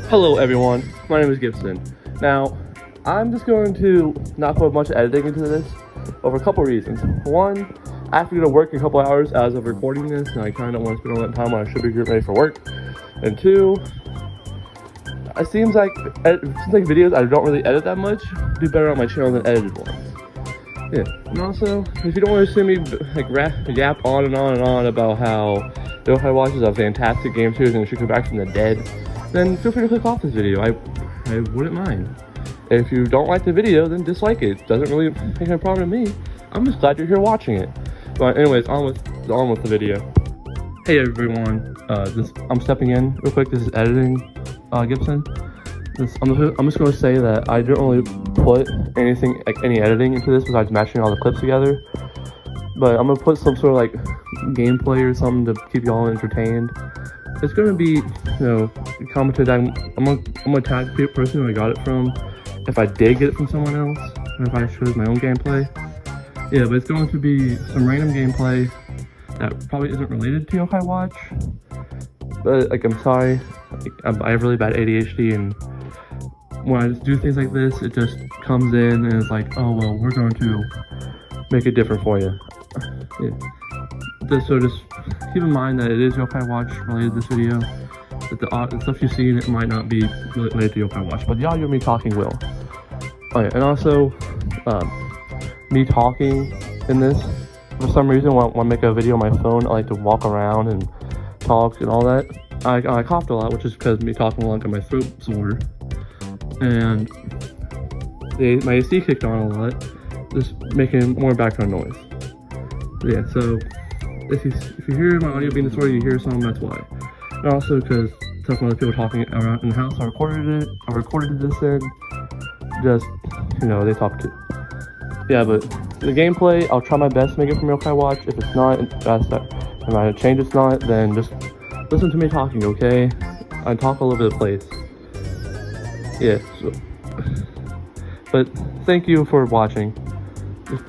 Hello everyone, my name is Gibson. Now, I'm just going to not put much editing into this over a couple reasons. One, I have to go to work in a couple hours as of recording this, and I kind of don't want to spend all that time when I should be getting ready for work. And two, it seems like videos I don't really edit that much do better on my channel than edited ones. Yeah, and also, if you don't want to see me yap on and on and on about how Yokai Watch is a fantastic game series and it should come back from the dead, then feel free to click off this video. I wouldn't mind. If you don't like the video, then dislike it. It doesn't really make a problem to me. I'm just glad you're here watching it. But anyways, on with the video. Hey everyone, I'm stepping in real quick. This is editing, Gibson. I'm just going to say that I don't really put anything, like any editing into this besides matching all the clips together. But I'm going to put some sort of like gameplay or something to keep y'all entertained. It's going to be, commented. I'm gonna tag the person who I got it from if I did get it from someone else, or if I showed my own gameplay. Yeah, but it's going to be some random gameplay that probably isn't related to Yokai Watch. But like, I'm sorry, I have really bad ADHD, and when I just do things like this, it just comes in and it's like, oh well, we're going to make it different for you. Yeah. Just keep in mind that it is Yokai Watch related to this video. That the stuff you see in it might not be related to Yokai Watch, but the audio of me talking will. Oh yeah, and also, me talking in this, for some reason, when I make a video on my phone, I like to walk around and talk and all that. I coughed a lot, which is because me talking a lot got my throat sore. And my AC kicked on a lot, just making more background noise. Yeah, so if you hear my audio being distorted, you hear some, that's why. And also because some other people talking around in the house, I recorded this in, just, they talk too. Yeah, but the gameplay, I'll try my best to make it from Yokai Watch. If it's not, if I change it's not, then just listen to me talking, okay? I talk all over the place. Yeah, so, but thank you for watching.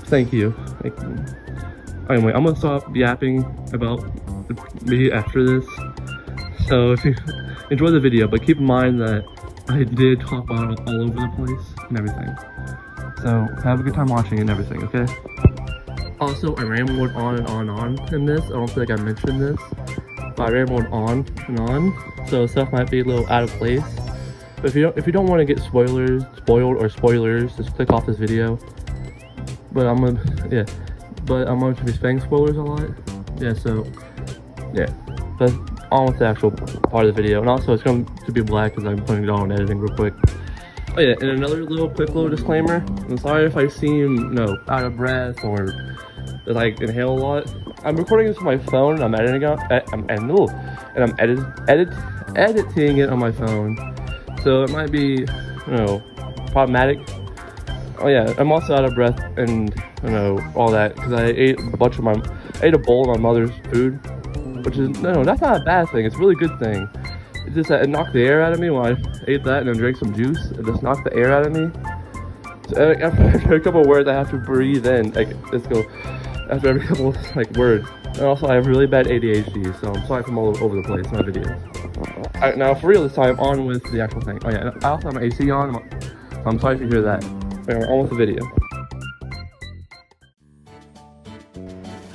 Thank you. Anyway, I'm gonna stop yapping about me after this. So if you enjoy the video, but keep in mind that I did talk about it all over the place and everything. So have a good time watching and everything, okay? Also, I rambled on and on and on in this. I don't feel like I mentioned this, but I rambled on and on, so stuff might be a little out of place. But if you don't want to get spoiled or spoilers, just click off this video. But I'm going to be saying spoilers a lot. Yeah, so yeah. But on with the actual part of the video. And also it's going to be black because I'm putting it on editing real quick. Oh yeah, and another quick little disclaimer. I'm sorry if I seem out of breath or like inhale a lot. I'm recording this on my phone and I'm editing editing it on my phone. So it might be, problematic. Oh yeah, I'm also out of breath and, all that, because I ate a bowl of my mother's food, which is, that's not a bad thing. It's a really good thing. It's just that it knocked the air out of me when I ate that and then drank some juice. It just knocked the air out of me. So after a couple of words, I have to breathe in, let's go, after every couple of, words. And also, I have really bad ADHD, so I'm sorry if I'm all over the place in my videos. Alright, now for real this time, on with the actual thing. Oh yeah, I also have my AC on, so I'm sorry if you hear that. Anyway, on with the video.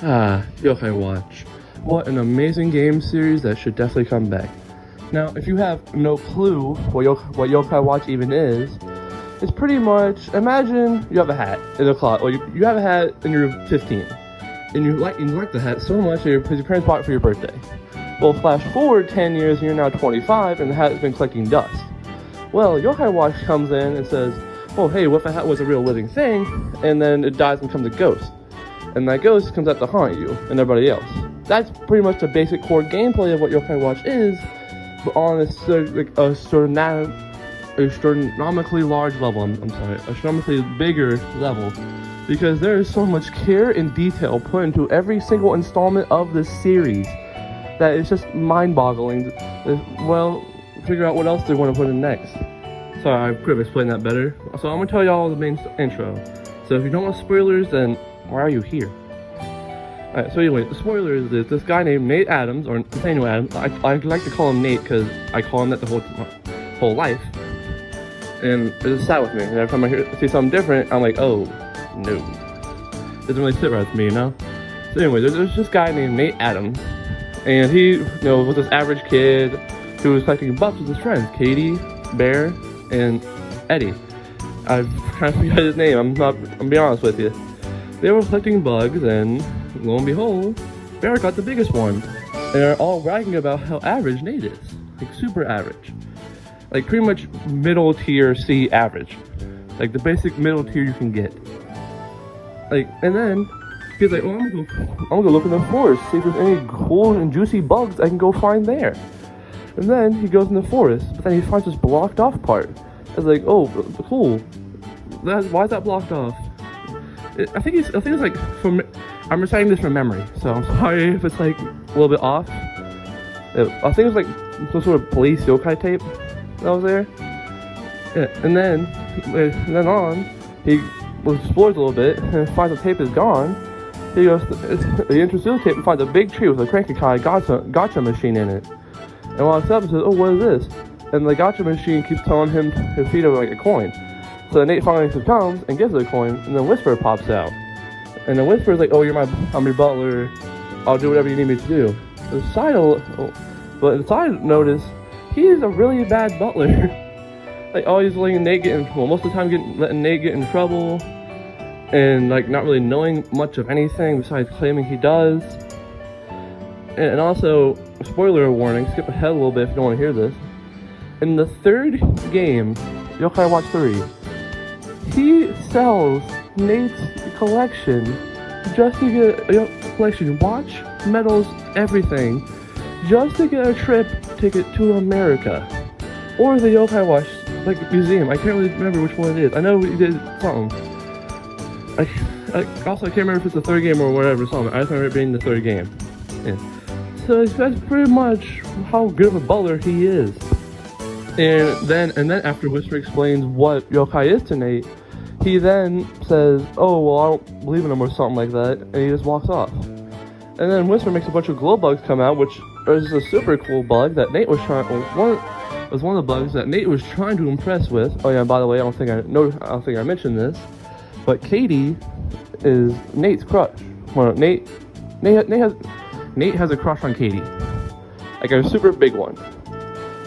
Yokai Watch. What an amazing game series that should definitely come back. Now, if you have no clue what Yokai Watch even is, it's pretty much, imagine you have a hat in a closet, or you have a hat and you're 15. And you like the hat so much that your parents bought it for your birthday. Well, flash forward 10 years and you're now 25 and the hat has been collecting dust. Well, Yokai Watch comes in and says, oh hey, what if a hat was a real living thing, and then it dies and becomes a ghost. And that ghost comes out to haunt you and everybody else. That's pretty much the basic core gameplay of what Yokai Watch is, but on a astronomically large level, astronomically bigger level. Because there is so much care and detail put into every single installment of this series that it's just mind-boggling. Well, figure out what else they want to put in next. Sorry, I could have explained that better. So I'm going to tell y'all the main intro. So if you don't want spoilers, then why are you here? Alright, so anyway, the spoiler is this guy named Nate Adams, or Nathaniel Adams. I like to call him Nate because I call him that the whole life. And it just sat with me. And every time I see something different, I'm like, oh, no. Doesn't really sit right with me, you know? So anyway, there's this guy named Nate Adams. And he, was this average kid who was collecting bugs with his friends, Katie, Bear, and Eddie. I've kind of forgot his name, I'm being honest with you. They were collecting bugs, and lo and behold, Bear got the biggest one. And they're all bragging about how average Nate is. Like, super average. Like, pretty much middle tier C average. Like, the basic middle tier you can get. Like, and then, he's like, I'm gonna go look in the forest, see if there's any cool and juicy bugs I can go find there. And then, he goes in the forest, but then he finds this blocked off part. It's like, oh, cool. Why is that blocked off? I think it's like, I'm reciting this from memory, so I'm sorry if it's like a little bit off. I think it was like some sort of police yokai tape that was there. Yeah, and then on, he explores a little bit and finds the tape is gone. He goes, he enters the tape and finds a big tree with a cranky gacha machine in it. And walks up and says, oh, what is this? And the gacha machine keeps telling him to feed him like a coin. So then Nate finally comes and gives it a coin, and then Whisper pops out. And then Whisper's like, oh, I'm your butler, I'll do whatever you need me to do. The side note is, he's a really bad butler. Like, always letting Nate most of the time letting Nate get in trouble, and like not really knowing much of anything besides claiming he does. And also, spoiler warning, skip ahead a little bit if you don't want to hear this. In the third game, Yokai Watch 3, he sells Nate's collection just to get a collection, watch, medals, everything, just to get a trip ticket to America. Or the Yokai Watch museum. I can't really remember which one it is. I know we did something. I can't remember if it's the third game or whatever something. I just remember it being the third game. Yeah. So that's pretty much how good of a butler he is. And then after Whisper explains what yokai is to Nate, he then says, oh, well, I don't believe in him or something like that, and he just walks off. And then Whisper makes a bunch of glow bugs come out, which is a super cool bug that Nate was one of the bugs that Nate was trying to impress with. Oh yeah, by the way, I don't think I mentioned this, but Katie is Nate's crush. Well, Nate has a crush on Katie, like a super big one.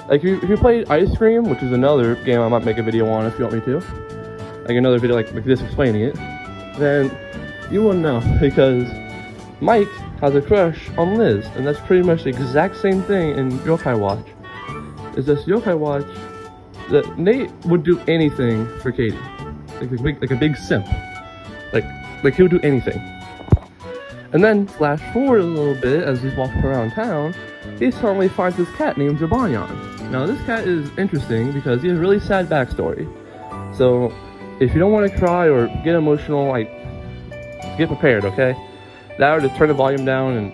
Like if you played Ice Cream, which is another game I might make a video on if you want me to, like another video like this explaining it, then you wouldn't know, because Mike has a crush on Liz, and that's pretty much the exact same thing in Yokai Watch. Is this Yokai Watch that Nate would do anything for Katie, like a big simp, like he would do anything. And then flash forward a little bit as he's walking around town, he suddenly finds this cat named Jibanyan. Now this cat is interesting because he has a really sad backstory. So if you don't want to cry or get emotional, like, get prepared, okay? That or just turn the volume down, and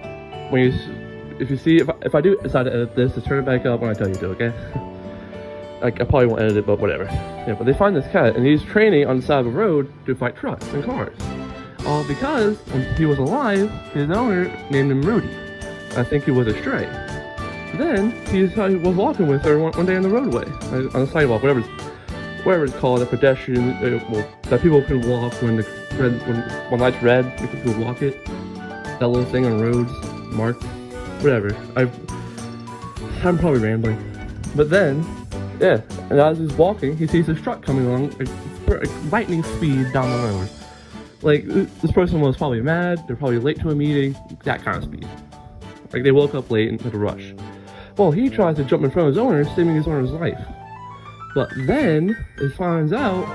if I do decide to edit this, just turn it back up when I tell you to, okay? Like, I probably won't edit it, but whatever. Yeah, but they find this cat, and he's training on the side of the road to fight trucks and cars. All because when he was alive, his owner named him Rudy. I think he was a stray. Then he was walking with her one day on the roadway, on the sidewalk, whatever it's called, a pedestrian, that people can walk when when light's red, people can walk it. That little thing on roads, marked, whatever. I'm probably rambling, but then, yeah, and as he's walking, he sees this truck coming along at lightning speed down the road. Like, this person was probably mad, they're probably late to a meeting, that kind of speed. Like, they woke up late and had to rush. Well, he tries to jump in front of his owner, saving his owner's life. But then, it finds out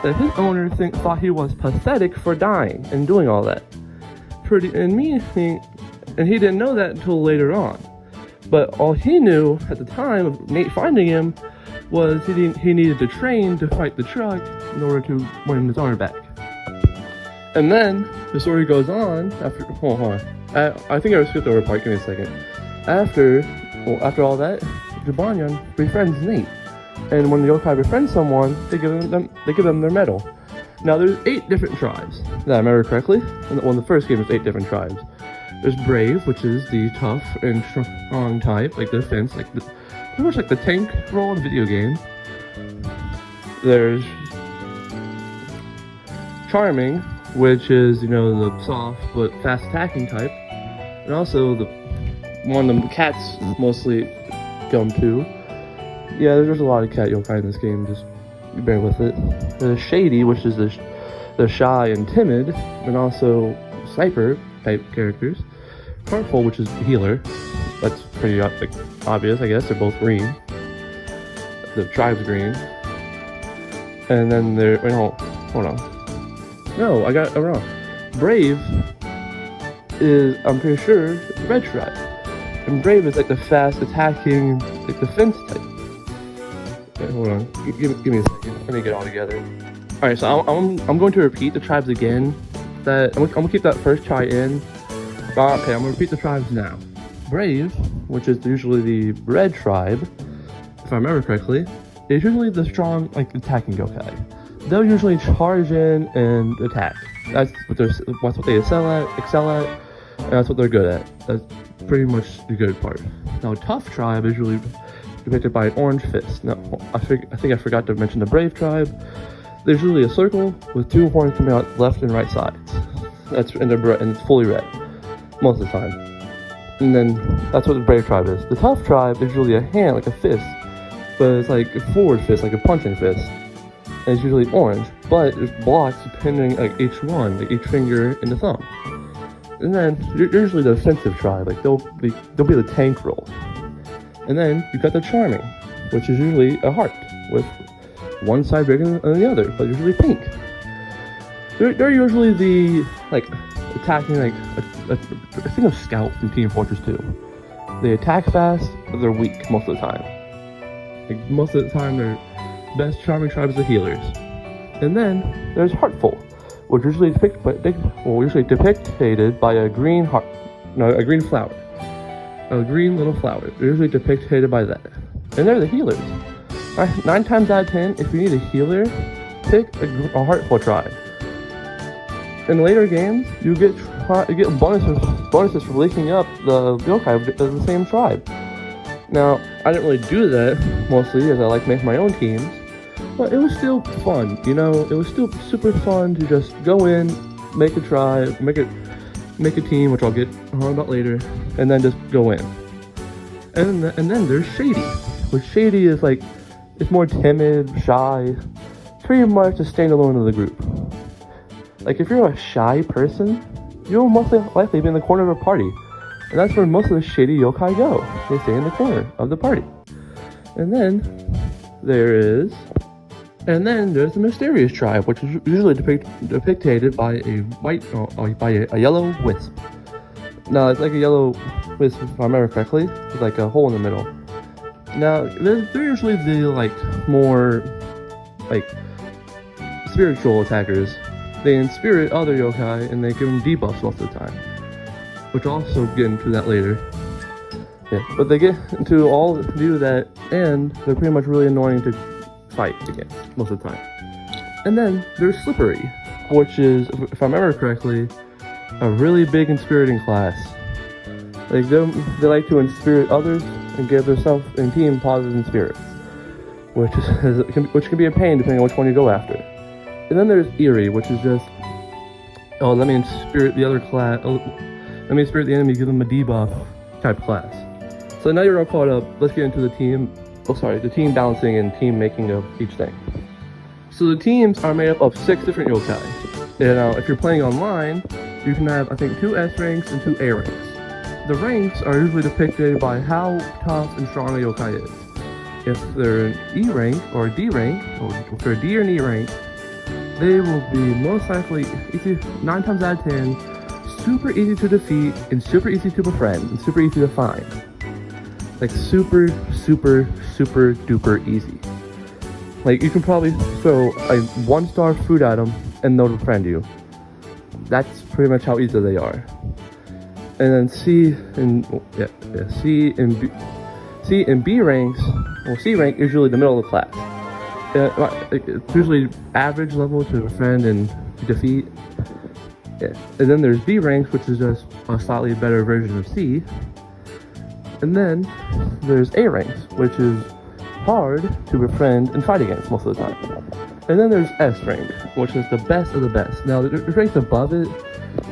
that his owner thought he was pathetic for dying and doing all that. And he didn't know that until later on. But all he knew at the time of Nate finding him was he needed to train to fight the truck in order to win his owner back. And then the story goes on after. Hold on. I think I skipped over a part. Give me a second. After all that, Jibanyan befriends Nate, and when the yokai befriends someone, they give them their medal. Now there's 8 different tribes. That I remember correctly. In the first game, there's 8 different tribes. There's Brave, which is the tough and strong type, like the defense, pretty much like the tank role in the video game. there's Charming, which is the soft but fast attacking type, and also the one the cats mostly come to. Yeah, there's a lot of cat yokai in this game. Just bear with it. There's Shady, which is the shy and timid, and also sniper type characters. Heartful, which is healer. That's pretty obvious, I guess. They're both green. The tribe's green. And then wait, hold on. No, I got it wrong. Brave is, I'm pretty sure, red tribe. And Brave is like the fast attacking, like defense type. Okay, hold on. Give me a second. Let me get it all together. Alright, so I'm going to repeat the tribes again. I'm gonna keep that first try in. Okay, I'm gonna repeat the tribes now. Brave, which is usually the red tribe, if I remember correctly, is usually the strong, like, attacking yokai. They'll usually charge in and attack. That's what they excel at, and that's what they're good at. That's pretty much the good part. Now, Tough tribe is usually depicted by an orange fist. Now, I think I forgot to mention the Brave tribe. There's usually a circle with two horns coming out left and right sides. And it's fully red most of the time. And then that's what the Brave tribe is. The Tough tribe is usually a hand, like a fist, but it's like a forward fist, like a punching fist. And it's usually orange, but it blocks depending like each one, like each finger and the thumb. And then you're usually the offensive tribe, like they'll be the tank role. And then you've got the Charming, which is usually a heart with one side bigger than the other, but usually pink. They're usually the attacking think of Scout from Team Fortress 2. They attack fast, but they're weak most of the time. Like most of the time, their best Charming tribe is the healers. And then there's Heartful, which is usually depicted by a green heart, a green flower, a green little flower. They're usually depicted by that, and they're the healers. 9 times out of 10, if you need a healer, pick a Heartful tribe. In later games, you get bonuses for linking up the yokai of the same tribe. Now, I didn't really do that mostly, as I like making my own teams, but it was still fun. It was still super fun to just go in, make a tribe, make a team, which I'll get on about later, and then just go in. And then there's Shady, which Shady is it's more timid, shy, pretty much a standalone of the group. Like, if you're a shy person, you'll most likely be in the corner of a party. And that's where most of the shady yokai go. They stay in the corner of the party. And then there's the Mysterious tribe, which is usually depicted by a yellow wisp. Now, it's like a yellow wisp, if I remember correctly, with like a hole in the middle. Now, they're usually the more spiritual attackers. They inspirit other yokai and they give them debuffs most of the time, which I'll also get into that later. Yeah, but they get into all do that, and they're pretty much really annoying to fight against most of the time. And then there's Slippery, which is, if I remember correctly, a really big inspiriting class. They like to inspirit others and give themselves and team positive spirits, which can be a pain depending on which one you go after. And then there's Eerie, which is just, let me spirit the other class. Let me spirit the enemy, give them a debuff type class. So now you're all caught up. Let's get into the team balancing and team making of each thing. So the teams are made up of 6 different yokai. And if you're playing online, you can have, I think, 2 S ranks and 2 A ranks. The ranks are usually depicted by how tough and strong a yokai is. If they're an E rank or a D rank, or if they're a D or an E rank, they will be most likely, 9 times out of 10, super easy to defeat and super easy to befriend and super easy to find. Like super, super, super duper easy. Like you can probably throw a 1-star food at them and they'll befriend you. That's pretty much how easy they are. And then C and B ranks, well, C rank is usually the middle of the class. It's usually average level to befriend and defeat. Yeah. And then there's B ranks, which is just a slightly better version of C. And then there's A ranks, which is hard to befriend and fight against most of the time. And then there's S rank, which is the best of the best. Now, there's ranks above it,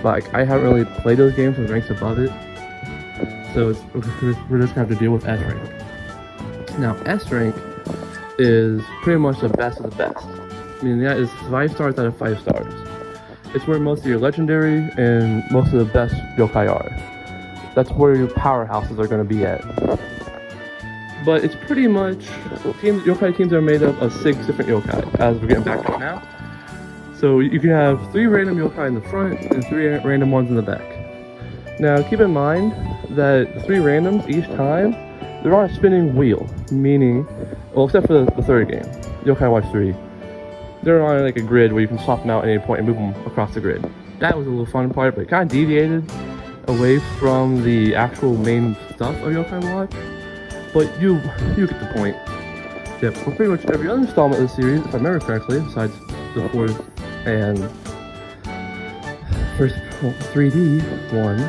but I haven't really played those games with ranks above it. So we're just gonna have to deal with S rank. Now, S rank is pretty much the best of the best. I mean, that is 5 stars out of 5 stars. It's where most of your legendary and most of the best yokai are. That's where your powerhouses are going to be at. But it's pretty much, yokai teams are made up of 6 different yokai, as we're getting back to it now. So you can have 3 random yokai in the front and 3 random ones in the back. Now keep in mind that 3 randoms each time, they're on a spinning wheel, meaning, well, except for the third game, Yokai Watch 3. They're on like a grid where you can swap them out at any point and move them across the grid. That was a little fun part, but it kind of deviated away from the actual main stuff of Yokai Watch. But you get the point. Yep, well, pretty much every other installment of the series, if I remember correctly, besides the 4th and first 3D one,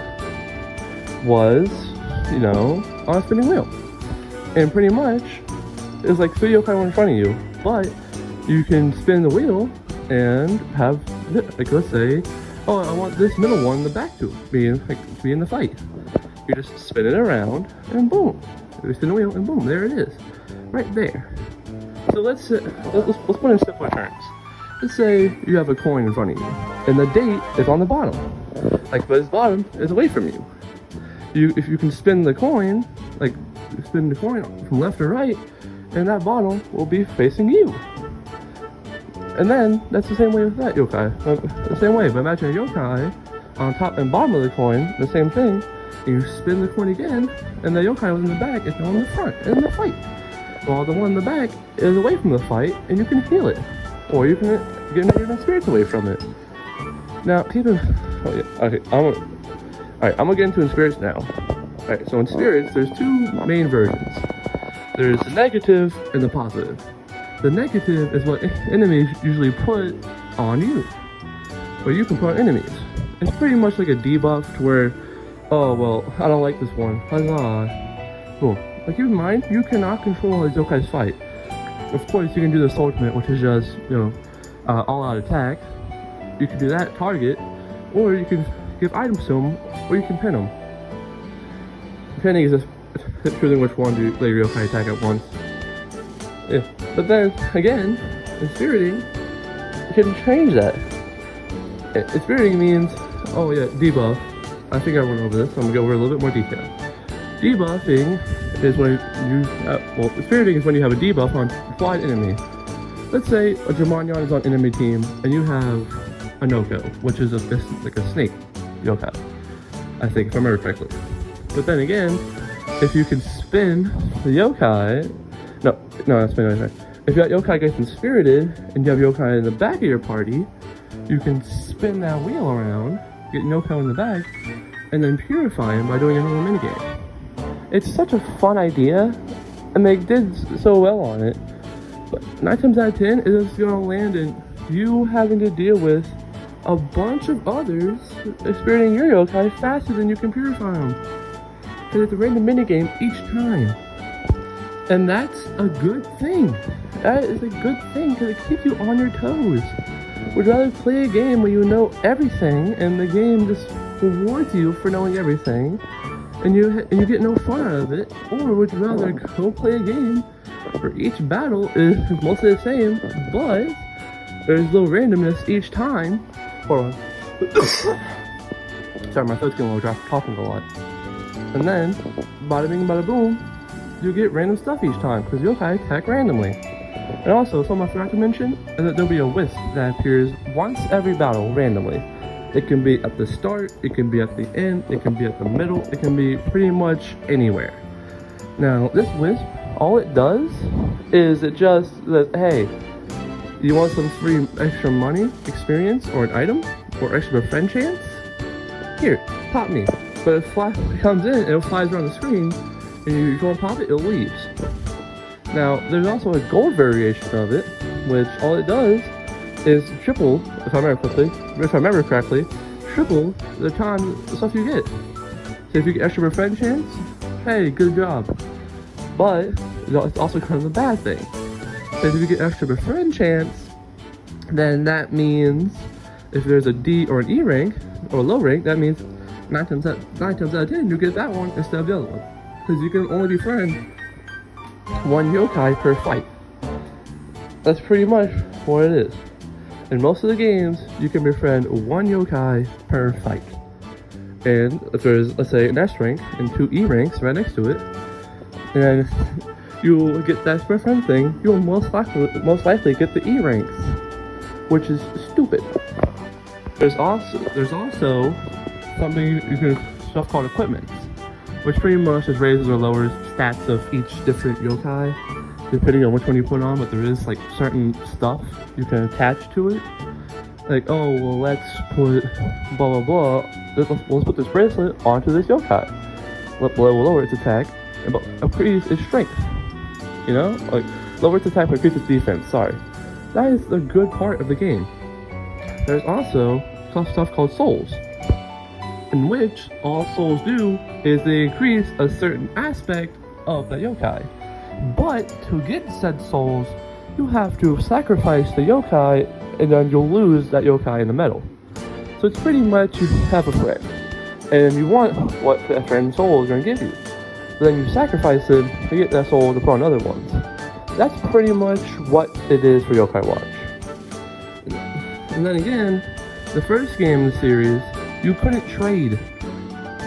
was, you know, on a spinning wheel. And pretty much, it's like 3 yokai in front of you, but you can spin the wheel and have, like, let's say, oh, I want this middle one in the back to be in the fight. You just spin it around and boom, you spin the wheel and boom, there it is, right there. So let's put it in simpler terms. Let's say you have a coin in front of you, and the date is on the bottom, like, but its bottom is away from you. If you can spin the coin, like spin the coin from left to right, and that bottom will be facing you. And then that's the same way with that yokai. The same way, but imagine a yokai on top and bottom of the coin, the same thing. You spin the coin again, and the yokai was in the back is now in the front in the fight. While the one in the back is away from the fight, and you can heal it, or you can get negative spirits away from it. Now, keep in. Oh yeah. Okay. Alright, I'm gonna get into spirits now. Alright, so in spirits, there's 2 main versions. There's the negative and the positive. The negative is what enemies usually put on you, or you can put on enemies. It's pretty much like a debuff to where, oh well, I don't like this one, huzzah. Cool. But keep in mind, you cannot control how yokai's fight. Of course, you can do the ultimate, which is just, you know, all-out attack. You can do that target, or you can give items to them, or you can pin them. Pinning is just choosing which one to let your yokai attack at once. Yeah. But then, again, inspiriting, you can change that. Inspiriting means, oh yeah, debuff. I think I went over this, so I'm gonna go over a little bit more detail. Debuffing is when well, inspiriting is when you have a debuff on applied enemy. Let's say a Germanion is on enemy team, and you have a Noko, which is like a snake yokai, I think, if I remember correctly. But then again, if you can spin the yokai, no, that's spin yokai. If you got yokai gets inspirited, and you have yokai in the back of your party, you can spin that wheel around, get yokai in the back, and then purify him by doing a normal minigame. It's such a fun idea, and they did so well on it. But 9 times out of 10, it is gonna land in you having to deal with a bunch of others experiencing your yokai faster than you can purify them. Because it's a random minigame each time. And that's a good thing. That is a good thing because it keeps you on your toes. Would rather play a game where you know everything and the game just rewards you for knowing everything and you get no fun out of it, or would you rather go play a game where each battle is mostly the same, but there's a little randomness each time? Hold on. Sorry, my throat's getting a little dry from talking a lot. And then, bada bing, bada boom, you get random stuff each time, because yokai attack randomly. And also, something I forgot to mention, is that there'll be a wisp that appears once every battle randomly. It can be at the start, it can be at the end, it can be at the middle, it can be pretty much anywhere. Now, this wisp, all it does is it just says, hey, you want some free extra money, experience, or an item, or extra friend chance? Here, pop me. But if it comes in, it flies around the screen, and you go and pop it, it leaves. Now, there's also a gold variation of it, which all it does is triple, if I remember correctly, triple the time the stuff you get. So if you get extra friend chance, hey, good job. But it's also kind of a bad thing. If you get extra befriend chance, then that means if there's a D or an E rank or a low rank, that means 9 times out of 10 you get that one instead of the other one, because you can only befriend one yokai per fight. That's pretty much what it is. In most of the games, you can befriend one yokai per fight. And if there's, let's say, an S rank and 2 E ranks right next to it, and you'll get that befriend thing, you'll most likely get the E ranks, which is stupid. There's also something stuff called equipments, which pretty much just raises or lowers stats of each different yokai, depending on which one you put on. But there is like certain stuff you can attach to it. Like, oh well, let's put blah blah blah. Let's put this bracelet onto this yokai. We'll lower its attack, but increase its strength. You know, like lower its attack, but increase its defense. Sorry, that is a good part of the game. There's also stuff called souls, in which all souls do is they increase a certain aspect of the yokai. But to get said souls, you have to sacrifice the yokai, and then you'll lose that yokai in the middle. So it's pretty much you have a friend, and you want what that friend's soul is going to give you. So then you sacrifice him to get that soul to put on other ones. That's pretty much what it is for Yokai Watch. And then again, the first game in the series, you couldn't trade.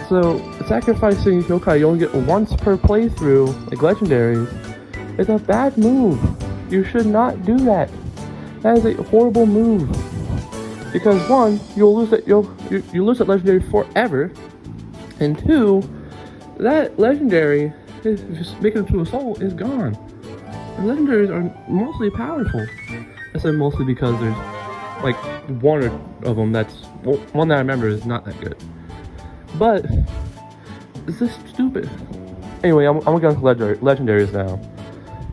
So sacrificing yokai you only get once per playthrough, like legendaries, is a bad move. You should not do that. That is a horrible move. Because one, you'll lose that you lose that legendary forever, and two, that legendary is just making it to a soul is gone. And legendaries are mostly powerful. I said mostly because there's like one of them that's one that I remember is not that good. But it's just stupid. Anyway, I'm gonna go to legendaries now.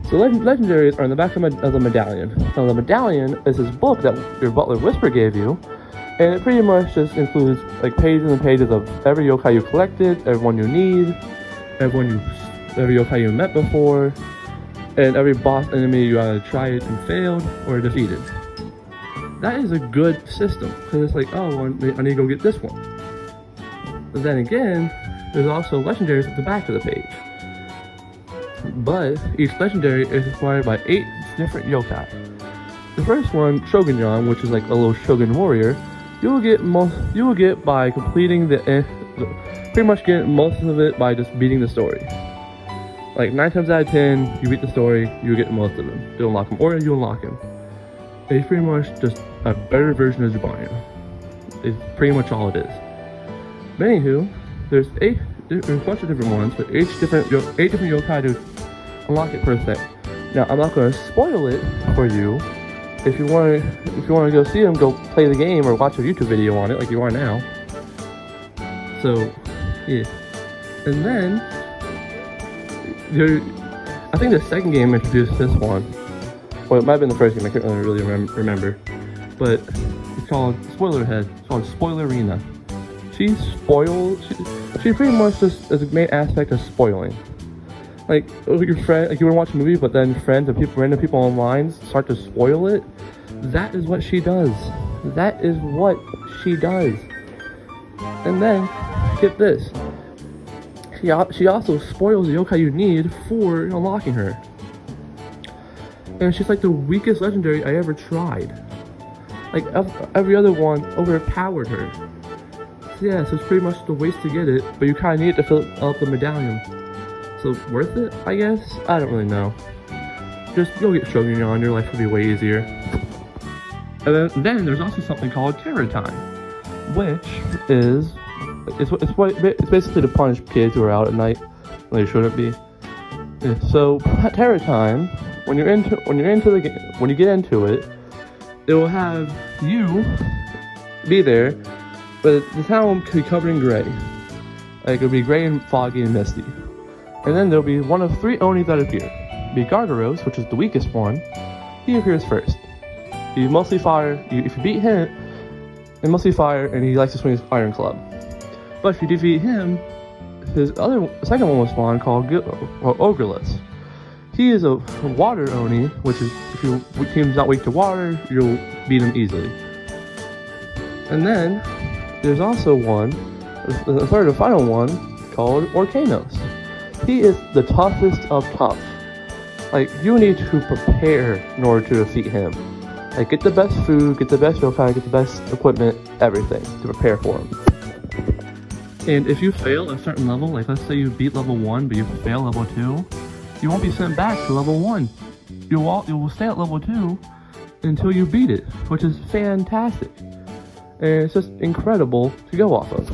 So legendaries are in the back of the medallion. Now the medallion is this book that your butler Whisper gave you, and it pretty much just includes like pages and pages of every yokai you collected, everyone you need, every yokai you met before, and every boss enemy you either tried and failed or defeated. That is a good system, because it's like, oh, I need to go get this one. But then again, there's also legendaries at the back of the page. But each legendary is inspired by 8 different yokai. The first one, Shogunjan, which is like a little Shogun warrior, you will get by completing pretty much get most of it by just beating the story. Like 9 times out of 10, you beat the story, you get most of them. You unlock him, or you unlock him. It's pretty much just a better version of Jibanyan. It's pretty much all it is. But anywho, there's a bunch of different ones, but 8 different yokai to unlock it per thing. Now I'm not going to spoil it for you. If you want to go see them, go play the game or watch a YouTube video on it, like you are now. So yeah, and then I think the second game introduced this one. Well, it might have been the first game. I can't really remember, but it's called Spoilerhead. It's called Spoilerina. She pretty much just is the main aspect of spoiling. Like your friend, like you want to watch a movie, but then friends and random people online start to spoil it. That is what she does. That is what she does. And then get this. She also spoils the yokai you need for unlocking her. And she's like the weakest legendary I ever tried. Like every other one overpowered her. So yeah, so it's pretty much the waste to get it, but you kind of need it to fill up the medallion. So worth it, I guess? I don't really know. Just go get Shogunjan, your life will be way easier. And then there's also something called Terror Time, which is it's basically to punish kids who are out at night when they shouldn't be. Yeah, so Terror Time, when you get into it, it will have you be there, but the town could be covered in gray. Like it'll be gray and foggy and misty. And then there'll be one of 3 Onis that appear. Be Gargaros, which is the weakest one. He appears first. He mostly fire. If you beat him, and mostly fire, and he likes to swing his iron club. But if you defeat him, his second one will spawn called Ogreless. He is a water Oni, which is if your team's not weak to water, you'll beat him easily. And then there's also one, the third and final one, called Orkanos. He is the toughest of tough. Like, you need to prepare in order to defeat him. Like, get the best food, get the best yokai, get the best equipment, everything to prepare for him. And if you fail a certain level, like let's say you beat level 1 but you fail level 2, you won't be sent back to level 1. You will stay at level 2 until you beat it, which is fantastic. And it's just incredible to go off of.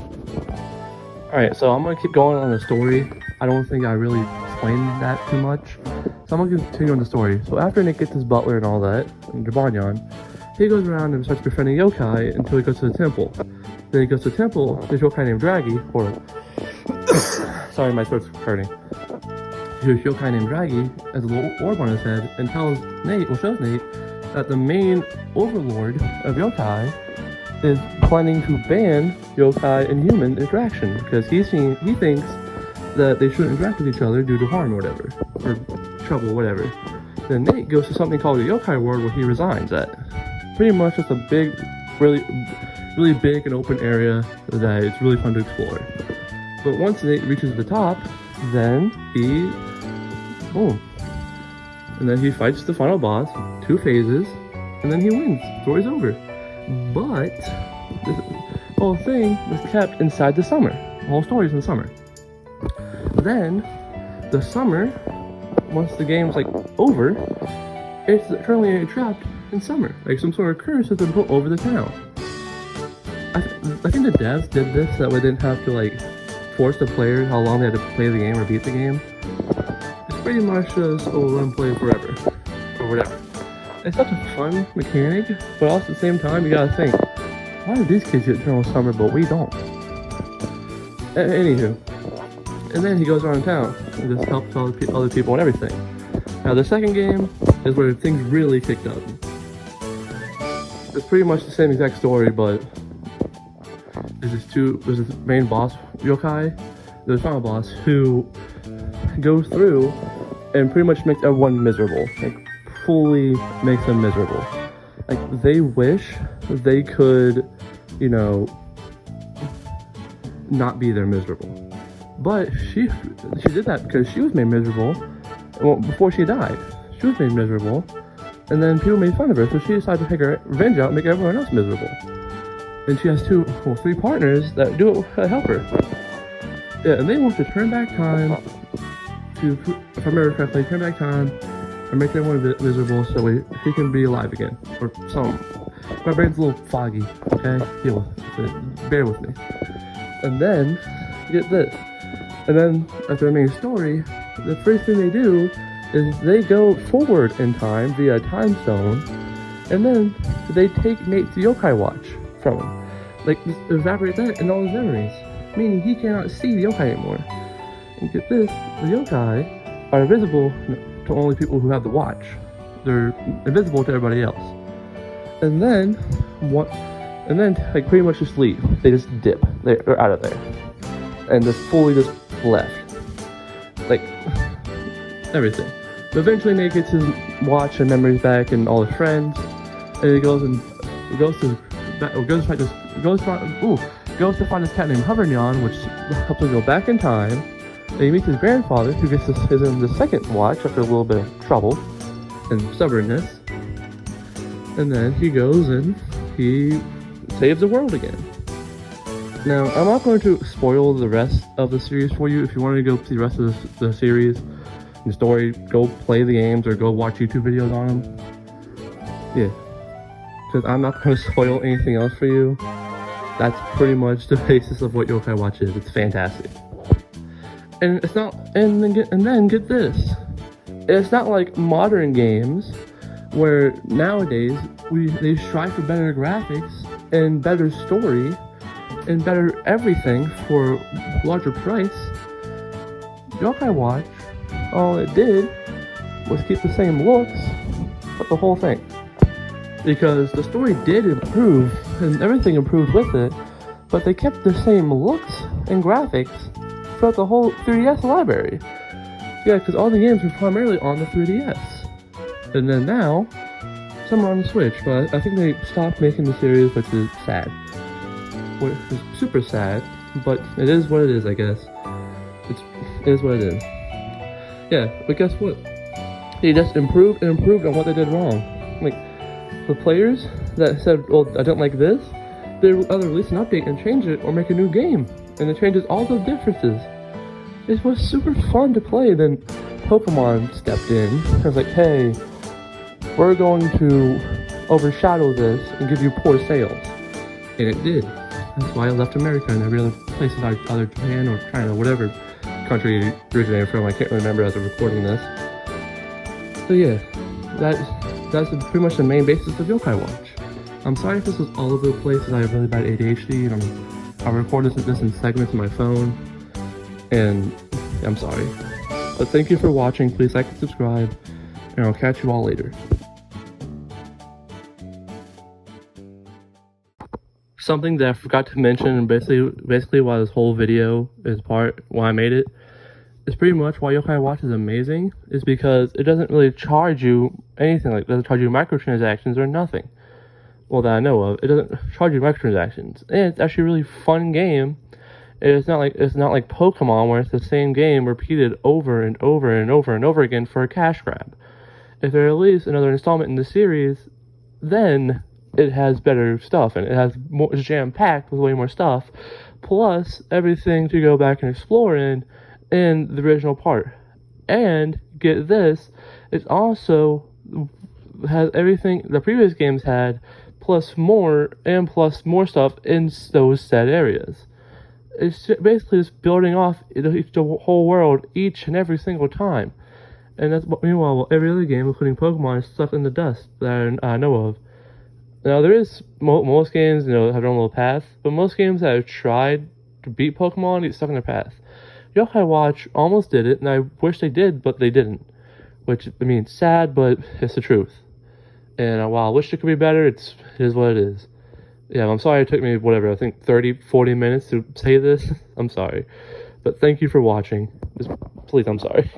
Alright, so I'm going to keep going on the story. I don't think I really explained that too much. So I'm going to continue on the story. So after Nick gets his butler and all that, and Jibanyan, he goes around and starts befriending yokai until he goes to the temple. Then he goes to the temple, there's a yokai named Draggy, or... Sorry, my throat's hurting. There's a yokai named Draggy, as a little orb on his head, and tells Nate, or shows Nate, that the main overlord of yokai is planning to ban yokai and human interaction, because he thinks that they shouldn't interact with each other due to harm or whatever, or trouble, whatever. Then Nate goes to something called the yokai world where he resigns at. Pretty much just a big, really big and open area that it's really fun to explore. But once Nate reaches the top, then boom. And then he fights the final boss, 2 phases, and then he wins. Story's over. But this whole thing was kept inside the summer. The whole story's in the summer. Then, the summer, once the game's like over, it's currently trapped in summer. Like some sort of curse has been put over the town. I think the devs did this so that we didn't have to like force the players how long they had to play the game or beat the game. It's pretty much just let them play forever or whatever. It's such a fun mechanic, but also at the same time you gotta think, why do these kids get eternal summer but we don't? Anywho, and then he goes around town and just helps all the other people and everything. Now the second game is where things really kicked up. It's pretty much the same exact story, but there's this main boss yokai, the final boss, who goes through and pretty much makes everyone miserable. Like, fully makes them miserable. Like, they wish they could, you know, not be there miserable. But she did that because she was made miserable before she died. She was made miserable, and then people made fun of her, so she decided to take her revenge out and make everyone else miserable. And she has 3 partners that help her. Yeah, and they want to turn back time to, if I remember correctly, turn back time and make everyone miserable so he can be alive again. Or something. My brain's a little foggy, okay? Deal with it. Bear with me. And then, get this. And then, after the main story, the first thing they do is they go forward in time via a time stone, and then they take Nate's yokai watch from him. Like, just evaporate that and all his memories. Meaning he cannot see the yokai anymore. And get this, the yokai are invisible to only people who have the watch. They're invisible to everybody else. And then, like, pretty much just leave. They just dip. They're out of there. And just fully just left. Like, everything. But eventually Nate gets his watch and memories back and all his friends. And he goes to find this cat named Hovernyan, which helps him go back in time. And he meets his grandfather, who gets the second watch after a little bit of trouble and stubbornness. And then he goes and he saves the world again. Now, I'm not going to spoil the rest of the series for you. If you want to go see the rest of the series and the story, go play the games or go watch YouTube videos on them. Yeah. Because I'm not going to spoil anything else for you. That's pretty much the basis of what Yokai Watch is. It's fantastic. And it's not, and then get this. It's not like modern games where nowadays they strive for better graphics and better story and better everything for larger price. Yokai Watch, all it did was keep the same looks, but the whole thing. Because the story did improve, and everything improved with it, but they kept the same looks and graphics throughout the whole 3DS library. Yeah, because all the games were primarily on the 3DS. And then now, some are on the Switch, but I think they stopped making the series, which is sad. Which is super sad, but it is what it is, I guess. It is what it is. Yeah, but guess what? They just improved and improved on what they did wrong. Like, the players that said, well, I don't like this, they either release an update and change it or make a new game. And it changes all the differences. It was super fun to play. Then Pokemon stepped in. I was like, hey, we're going to overshadow this and give you poor sales. And it did. That's why I left America and every other place other Japan or China, whatever country it originated from. I can't remember as I'm recording this. So yeah, that's pretty much the main basis of Yokai Watch. I'm sorry if this was all over the place, because I have really bad ADHD, and I record this in segments on my phone, and I'm sorry. But thank you for watching. Please like and subscribe, and I'll catch you all later. Something that I forgot to mention, and basically why this whole video is why I made it, is pretty much why Yokai Watch is amazing, is because it doesn't really charge you anything. Like, it doesn't charge you microtransactions or nothing. Well, that I know of. It doesn't charge you microtransactions, and it's actually a really fun game. It's not like Pokemon, where it's the same game repeated over and over and over and over again for a cash grab. If they release another installment in the series, then it has better stuff, and it's jam-packed with way more stuff, plus everything to go back and explore in the original part. And get this, it also has everything the previous games had, plus more stuff in those said areas. It's basically just building off the whole world each and every single time. And that's what, meanwhile, every other game, including Pokemon, is stuck in the dust that I know of. Now, there is most games, have their own little path, but most games that have tried to beat Pokemon get stuck in their path. Yokai Watch almost did it, and I wish they did, but they didn't. Which, I mean, sad, but it's the truth. And while I wish it could be better, it is what it is. Yeah, I'm sorry it took me, I think 30-40 minutes to say this. I'm sorry. But thank you for watching. Please, I'm sorry.